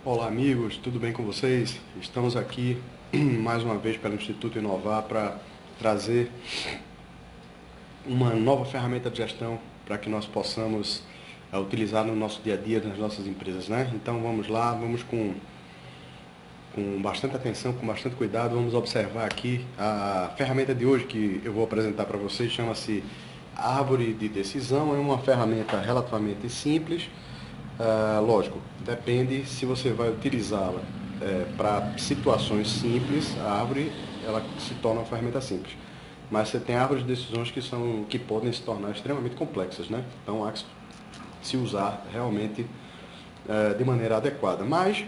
Olá amigos, tudo bem com vocês? Estamos aqui mais uma vez pelo Instituto Inovar para trazer uma nova ferramenta de gestão para que nós possamos utilizar no nosso dia a dia, nas nossas empresas, né? Então vamos lá, vamos com bastante atenção, com bastante cuidado, vamos observar aqui a ferramenta de hoje que eu vou apresentar para vocês, chama-se Árvore de Decisão. É uma ferramenta relativamente simples. Lógico, depende se você vai utilizá-la para situações simples. A árvore ela se torna uma ferramenta simples, mas você tem árvores de decisões que podem se tornar extremamente complexas, né? Então há que se usar realmente de maneira adequada, mas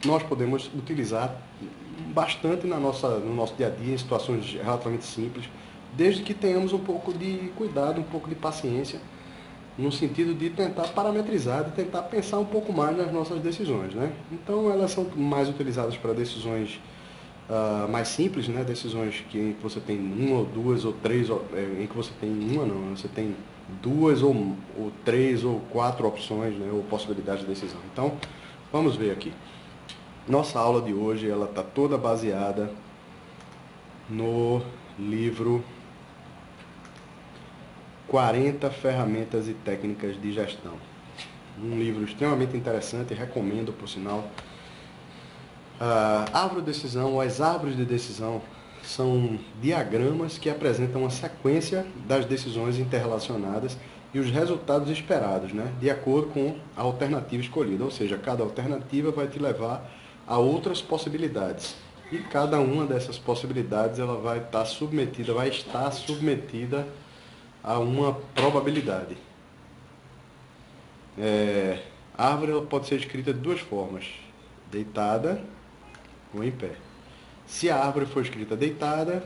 nós podemos utilizar bastante no nosso dia a dia, em situações relativamente simples, desde que tenhamos um pouco de cuidado, um pouco de paciência, no sentido de tentar parametrizar, de tentar pensar um pouco mais nas nossas decisões, né? Então elas são mais utilizadas para decisões mais simples, né? Decisões em que você tem uma ou duas ou três, em que você tem uma não, você tem duas ou três ou quatro opções, né? Ou possibilidades de decisão. Então vamos ver aqui. Nossa aula de hoje ela está toda baseada no livro 40 ferramentas e técnicas de gestão. Um livro extremamente interessante, recomendo por sinal. A árvore de decisão, ou as árvores de decisão, são diagramas que apresentam uma sequência das decisões interrelacionadas e os resultados esperados, né, de acordo com a alternativa escolhida. Ou seja, cada alternativa vai te levar a outras possibilidades. E cada uma dessas possibilidades ela vai estar submetida a uma probabilidade. A árvore ela pode ser escrita de duas formas: deitada ou em pé. Se a árvore for escrita deitada,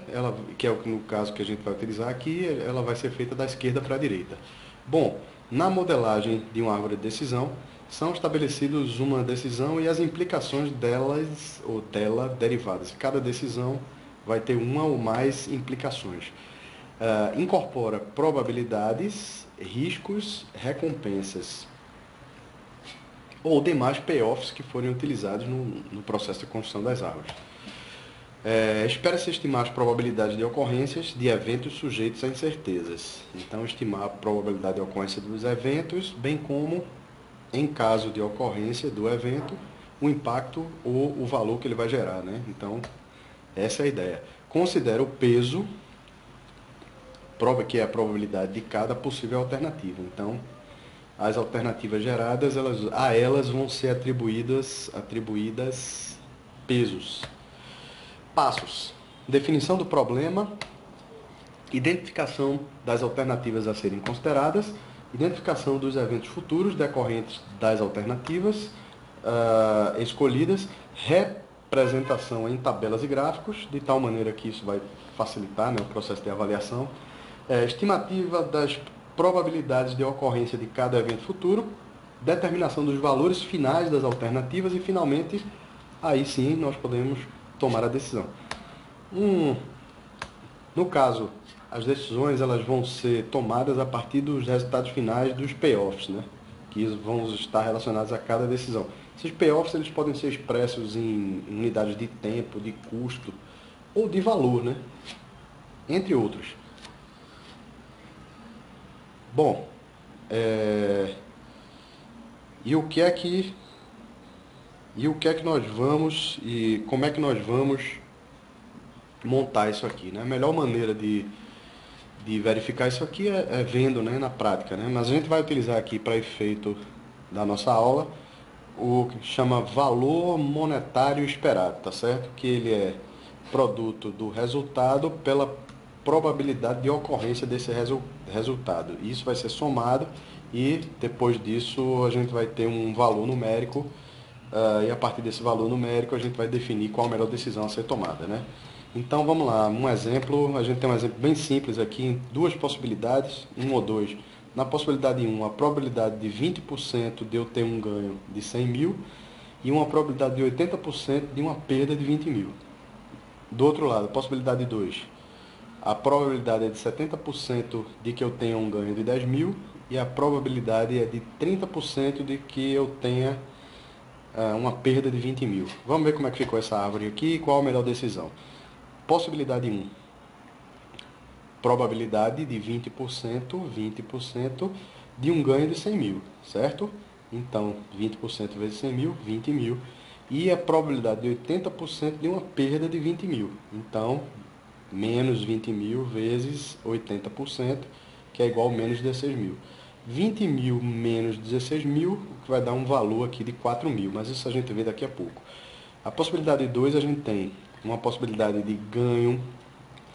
que é no caso que a gente vai utilizar aqui, ela vai ser feita da esquerda para a direita. Bom, na modelagem de uma árvore de decisão, são estabelecidos uma decisão e as implicações delas ou dela derivadas. Cada decisão vai ter uma ou mais implicações. Incorpora probabilidades, riscos, recompensas ou demais payoffs que forem utilizados no processo de construção das árvores. Espera-se estimar as probabilidades de ocorrências de eventos sujeitos a incertezas. Então, estimar a probabilidade de ocorrência dos eventos, bem como, em caso de ocorrência do evento, o impacto ou o valor que ele vai gerar, né? Então, essa é a ideia. Considera o peso, que é a probabilidade de cada possível alternativa. Então, as alternativas geradas, a elas vão ser atribuídas pesos. Passos: definição do problema, identificação das alternativas a serem consideradas, identificação dos eventos futuros decorrentes das alternativas escolhidas, representação em tabelas e gráficos, de tal maneira que isso vai facilitar, né, o processo de avaliação, estimativa das probabilidades de ocorrência de cada evento futuro, determinação dos valores finais das alternativas e, finalmente, aí sim nós podemos tomar a decisão. No caso, as decisões elas vão ser tomadas a partir dos resultados finais dos payoffs, né, que vão estar relacionados a cada decisão. Esses payoffs eles podem ser expressos em unidades de tempo, de custo ou de valor, né, entre outros. Bom, e o que é que nós vamos e como é que nós vamos montar isso aqui, né? A melhor maneira de verificar isso aqui é vendo, né, na prática, né? Mas a gente vai utilizar aqui para efeito da nossa aula o que chama valor monetário esperado, tá certo? Que ele é produto do resultado pela probabilidade de ocorrência desse resultado. Isso vai ser somado e depois disso a gente vai ter um valor numérico e a partir desse valor numérico a gente vai definir qual a melhor decisão a ser tomada, né? Então vamos lá, a gente tem um exemplo bem simples aqui, em duas possibilidades, 1 ou 2. Na possibilidade 1, a probabilidade de 20% de eu ter um ganho de 100 mil e uma probabilidade de 80% de uma perda de 20 mil. Do outro lado, a possibilidade 2, a probabilidade é de 70% de que eu tenha um ganho de 10 mil e a probabilidade é de 30% de que eu tenha uma perda de 20 mil. Vamos ver como é que ficou essa árvore aqui e qual a melhor decisão. Possibilidade 1. Probabilidade de 20% de um ganho de 100 mil, certo? Então, 20% vezes 100 mil, 20 mil. E a probabilidade de 80% de uma perda de 20 mil. Então, menos 20 mil vezes 80%, que é igual a menos 16 mil. 20 mil menos 16 mil, que vai dar um valor aqui de 4 mil, mas isso a gente vê daqui a pouco. A possibilidade 2, a gente tem uma possibilidade de ganho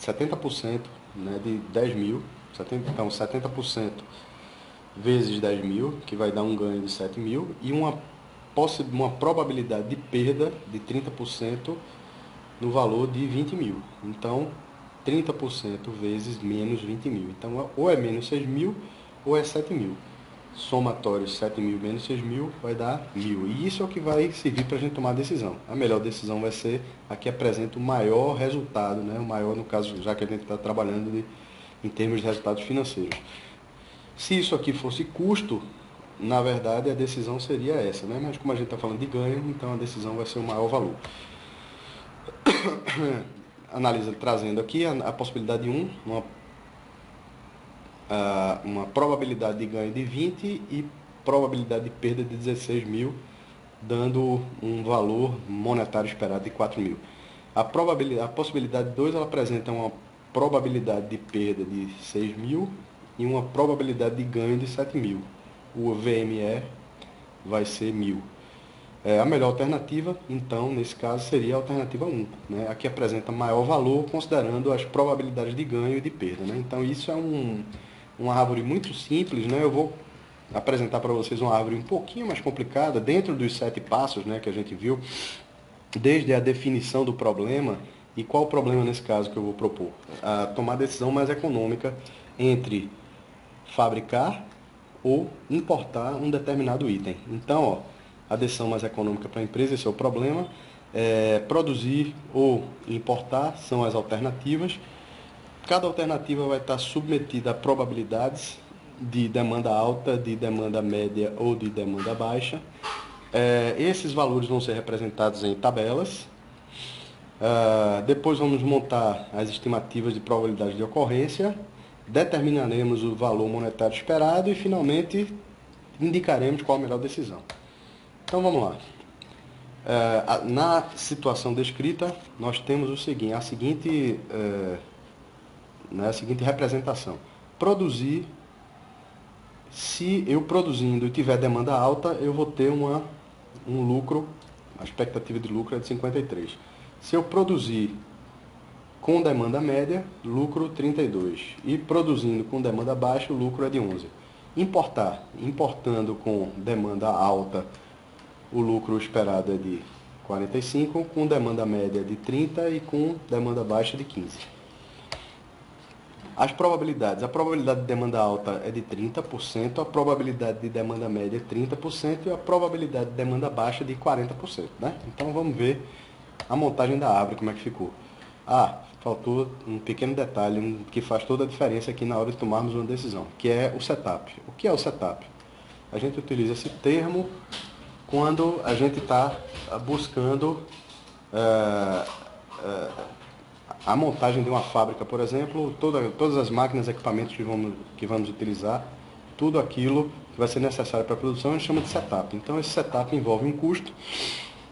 70%, né, de 10 mil, então 70% vezes 10 mil, que vai dar um ganho de 7 mil, e uma probabilidade de perda de 30% no valor de 20 mil. Então, 30% vezes menos 20 mil. Então, ou é menos 6 mil ou é 7 mil. Somatório 7 mil menos 6 mil vai dar 1.000. E isso é o que vai servir para a gente tomar a decisão. A melhor decisão vai ser a que apresenta o maior resultado, né? O maior, no caso, já que a gente está trabalhando em termos de resultados financeiros. Se isso aqui fosse custo, na verdade a decisão seria essa, né? Mas como a gente está falando de ganho, então a decisão vai ser o maior valor. Analisa trazendo aqui a possibilidade de 1, uma probabilidade de ganho de 20 e probabilidade de perda de 16 mil, dando um valor monetário esperado de 4 mil. A possibilidade 2, ela apresenta uma probabilidade de perda de 6 mil e uma probabilidade de ganho de 7 mil. O VME vai ser 1.000. A melhor alternativa, então, nesse caso, seria a alternativa 1, né? A que apresenta maior valor, considerando as probabilidades de ganho e de perda, né? Então, isso é uma árvore muito simples, né? Eu vou apresentar para vocês uma árvore um pouquinho mais complicada, dentro dos 7 passos, né, que a gente viu, desde a definição do problema. E qual o problema nesse caso que eu vou propor? Tomar a decisão mais econômica entre fabricar ou importar um determinado item. Então, ó, a decisão mais econômica para a empresa, esse é o problema. Produzir ou importar são as alternativas. Cada alternativa vai estar submetida a probabilidades de demanda alta, de demanda média ou de demanda baixa. Esses valores vão ser representados em tabelas. Depois vamos montar as estimativas de probabilidade de ocorrência, determinaremos o valor monetário esperado e, finalmente, indicaremos qual a melhor decisão. Então, vamos lá. Na situação descrita, nós temos a seguinte representação. Produzir, se eu produzindo e tiver demanda alta, eu vou ter um lucro, a expectativa de lucro é de 53. Se eu produzir com demanda média, lucro 32. E produzindo com demanda baixa, o lucro é de 11. Importando com demanda alta, o lucro esperado é de 45, com demanda média de 30 e com demanda baixa de 15. As probabilidades. A probabilidade de demanda alta é de 30%, a probabilidade de demanda média é 30% e a probabilidade de demanda baixa é de 40%. Né? Então vamos ver a montagem da árvore, como é que ficou. Faltou um pequeno detalhe que faz toda a diferença aqui na hora de tomarmos uma decisão, que é o setup. O que é o setup? A gente utiliza esse termo quando a gente está buscando a montagem de uma fábrica, por exemplo, todas as máquinas, equipamentos que vamos utilizar, tudo aquilo que vai ser necessário para a produção, a gente chama de setup. Então, esse setup envolve um custo,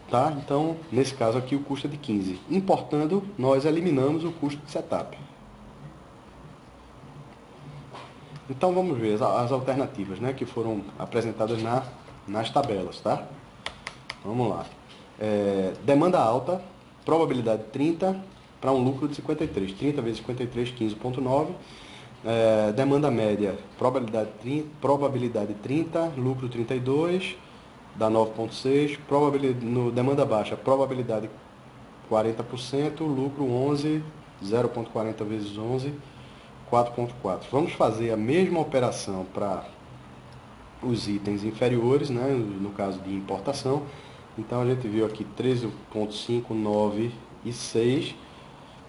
tá? Então, nesse caso aqui, o custo é de 15. Importando, nós eliminamos o custo de setup. Então, vamos ver as alternativas, né, que foram apresentadas nas tabelas, tá? Vamos lá. Demanda alta, probabilidade 30 para um lucro de 53. 30 vezes 53, 15,9. Demanda média, probabilidade 30, lucro 32, dá 9,6. Demanda baixa, probabilidade 40%, lucro 11, 0,40 vezes 11, 4,4. Vamos fazer a mesma operação para os itens inferiores, né, no caso de importação. Então a gente viu aqui 13,5, 9 e 6.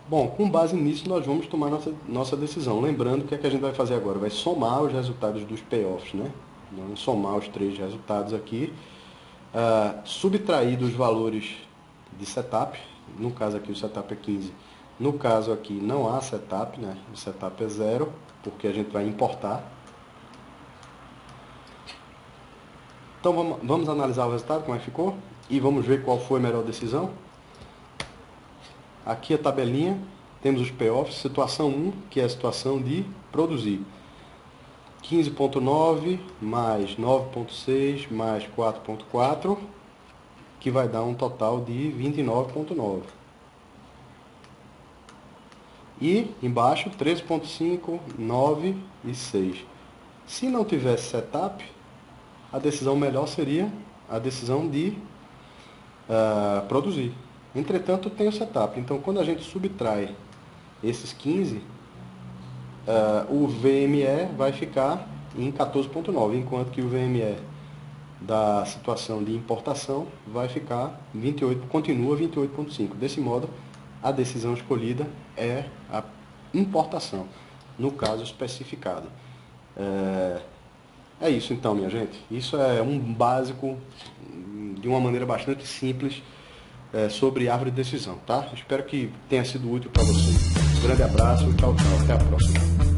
Bom, com base nisso nós vamos tomar nossa decisão. Lembrando que a gente vai fazer agora? Vai somar os resultados dos payoffs, né? Vamos somar os 3 resultados aqui. subtrair dos valores de setup, no caso aqui o setup é 15, no caso aqui não há setup, né? O setup é 0, porque a gente vai importar. Então vamos analisar o resultado, como é que ficou, e vamos ver qual foi a melhor decisão. Aqui a tabelinha, temos os payoffs, situação 1, que é a situação de produzir. 15.9 mais 9.6 mais 4.4, que vai dar um total de 29.9. E embaixo 13.5, 9 e 6. Se não tivesse setup, a decisão melhor seria a decisão de produzir. Entretanto, tem o setup. Então, quando a gente subtrai esses 15, o VME vai ficar em 14.9, enquanto que o VME da situação de importação vai ficar 28, continua 28.5. Desse modo, a decisão escolhida é a importação, no caso especificado. É isso então, minha gente. Isso é um básico, de uma maneira bastante simples, sobre árvore de decisão, tá? Espero que tenha sido útil para você. Um grande abraço, tchau, tchau, até a próxima.